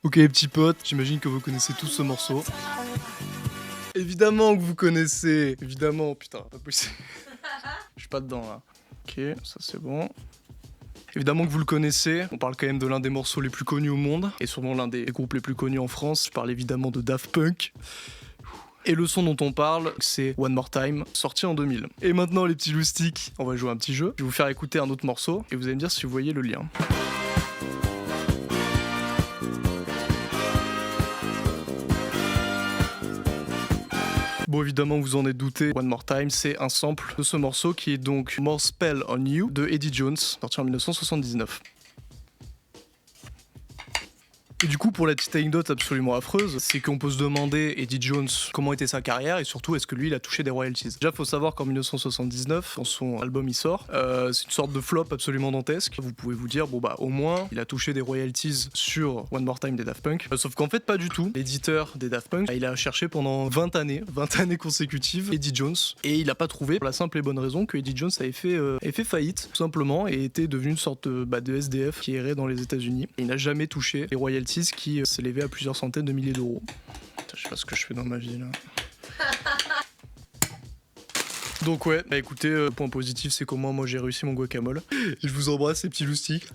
Ok les petits potes, j'imagine que vous connaissez tous ce morceau. Évidemment que vous connaissez. Évidemment, putain, pas possible. Je suis pas dedans là. Ok, ça c'est bon. Évidemment que vous le connaissez, on parle quand même de l'un des morceaux les plus connus au monde, et sûrement l'un des groupes les plus connus en France. Je parle évidemment de Daft Punk. Et le son dont on parle, c'est One More Time, sorti en 2000. Et maintenant les petits loustiques, on va jouer à un petit jeu. Je vais vous faire écouter un autre morceau, et vous allez me dire si vous voyez le lien. Bon, évidemment, vous en êtes douté, One More Time, c'est un sample de ce morceau qui est donc More Spell on You de Eddie Jones, sorti en 1979. Et du coup, pour la petite anecdote absolument affreuse, c'est qu'on peut se demander, Eddie Jones, comment était sa carrière et surtout, est-ce que lui, il a touché des royalties. Déjà, faut savoir qu'en 1979, quand son album il sort, c'est une sorte de flop absolument dantesque. Vous pouvez vous dire, bon bah, au moins, il a touché des royalties sur One More Time des Daft Punk. Sauf qu'en fait, pas du tout. L'éditeur des Daft Punk, il a cherché pendant 20 années consécutives, Eddie Jones, et il a pas trouvé, pour la simple et bonne raison que Eddie Jones avait fait faillite, tout simplement, et était devenu une sorte de SDF qui errait dans les États-Unis. Et il n'a jamais touché les royalties qui s'élevait à plusieurs centaines de milliers d'euros. Putain, je sais pas ce que je fais dans ma vie là. Donc ouais, bah écoutez, point positif c'est comment moi j'ai réussi mon guacamole. Je vous embrasse les petits loustiques.